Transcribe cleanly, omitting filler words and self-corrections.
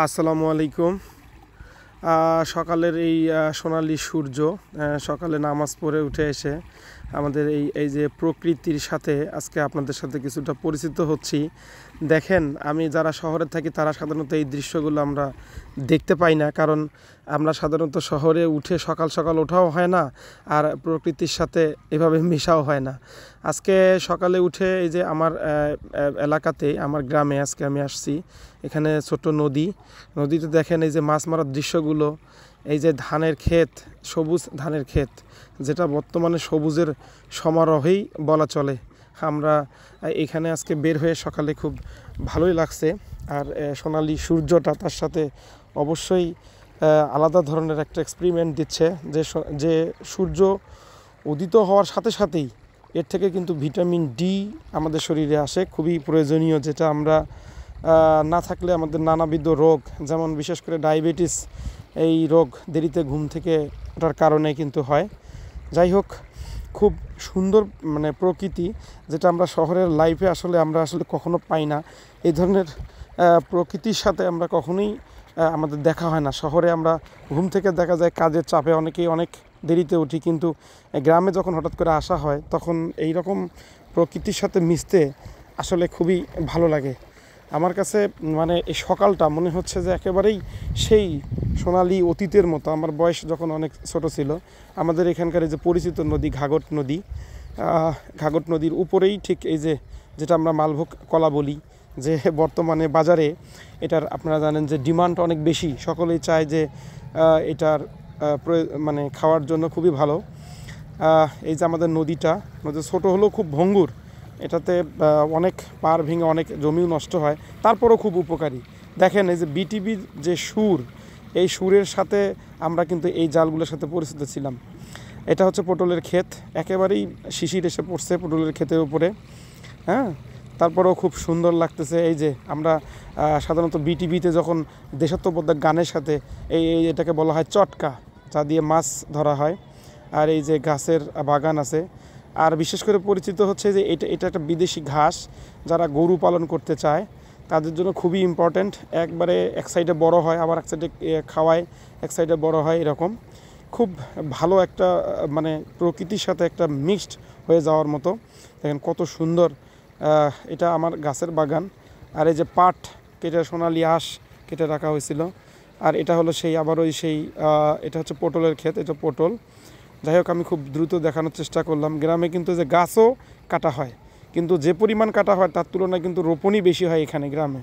আসসালামু আলাইকুম। সকালের এই সোনালি সূর্য সকালে নামাজ পড়ে উঠে এসে আমাদের এই যে প্রকৃতির সাথে আজকে আপনাদের সাথে কিছুটা পরিচিত হচ্ছি। দেখেন, আমি যারা শহরে থাকি তারা সাধারণত এই দৃশ্যগুলো আমরা দেখতে পাই না, কারণ আমরা সাধারণত শহরে উঠে সকাল সকাল ওঠাও হয় না, আর প্রকৃতির সাথে এভাবে মেশাও হয় না। আজকে সকালে উঠে এই যে আমার এলাকাতে, আমার গ্রামে আজকে আমি আসছি। এখানে ছোট্ট নদীতে দেখেন এই যে মাছ মারার দৃশ্যগুলো, এই যে ধানের ক্ষেত, সবুজ ধানের ক্ষেত, যেটা বর্তমানে সবুজের সমারোহেই বলা চলে। আমরা এখানে আজকে বের হয়ে সকালে খুব ভালোই লাগছে। আর সোনালি সূর্যটা তার সাথে অবশ্যই আলাদা ধরনের একটা এক্সপেরিমেন্ট দিচ্ছে, যে সূর্য উদিত হওয়ার সাথে সাথেই এর থেকে কিন্তু ভিটামিন ডি আমাদের শরীরে আসে, খুবই প্রয়োজনীয়, যেটা আমরা না থাকলে আমাদের নানাবিধ রোগ, যেমন বিশেষ করে ডায়াবেটিস, এই রোগ দেরিতে ঘুম থেকে ওঠার কারণে কিন্তু হয়। যাই হোক, খুব সুন্দর প্রকৃতি, যেটা আমরা শহরের লাইফে আমরা আসলে কখনো পাই না। এই ধরনের প্রকৃতির সাথে আমরা কখনোই আমাদের দেখা হয় না। শহরে আমরা ঘুম থেকে দেখা যায় কাজের চাপে অনেকেই অনেক দেরিতে উঠি, কিন্তু গ্রামে যখন হঠাৎ করে আসা হয় তখন এই রকম প্রকৃতির সাথে মিশতে আসলে খুবই ভালো লাগে। আমার কাছে এই সকালটা মনে হচ্ছে যে একেবারেই সেই সোনালি অতীতের মতো। আমার বয়স যখন অনেক ছোট ছিল, আমাদের এখানকার এই যে পরিচিত নদী ঘাঘট নদীর উপরেই ঠিক এই যে, যেটা আমরা মালভোগ কলা বলি, যে বর্তমানে বাজারে এটার আপনারা জানেন যে ডিমান্ড অনেক বেশি। সকলেই চায় যে এটার খাওয়ার জন্য খুবই ভালো। এই যে আমাদের নদী ছোট হলেও খুব ভঙ্গুর, এটাতে অনেক পার ভেঙে অনেক জমিও নষ্ট হয়, তারপরও খুব উপকারী। দেখেন এই যে বিটিভির যে সুর, এই সুরের সাথে আমরা কিন্তু এই জালগুলোর সাথে পরিচিত ছিলাম। এটা হচ্ছে পটলের ক্ষেত, একেবারেই শিশির এসে পড়ছে পটলের ক্ষেতের উপরে। তারপরেও খুব সুন্দর লাগতেছে। এই যে আমরা সাধারণত বিটিভিতে যখন দেশাত্মবোধক গানের সাথে এটাকে বলা হয় চটকা, যা দিয়ে মাছ ধরা হয়। আর এই যে গাছের বাগান আছে। আর বিশেষ করে পরিচিত হচ্ছে যে এটা একটা বিদেশি ঘাস, যারা গরু পালন করতে চায় তাদের জন্য খুবই ইম্পর্ট্যান্ট। একবারে এক সাইডে বড় হয়, আবার এক সাইডে খাওয়ায়, এক সাইডে বড় হয়, এরকম খুব ভালো একটা প্রকৃতির সাথে একটা মিক্সড হয়ে যাওয়ার মতো। দেখেন কত সুন্দর। এটা আমার গাছের বাগান। আর এই যে পাট কেটে, সোনালি আঁশ কেটে রাখা হয়েছিল। আর এটা হলো সেই এটা হচ্ছে পটলের ক্ষেত, এটা পটল। যাই হোক, আমি খুব দ্রুত দেখানোর চেষ্টা করলাম। গ্রামে কিন্তু যে গাছও কাটা হয়, কিন্তু যে পরিমাণ কাটা হয় তার তুলনায় কিন্তু রোপণই বেশি হয় এখানে গ্রামে।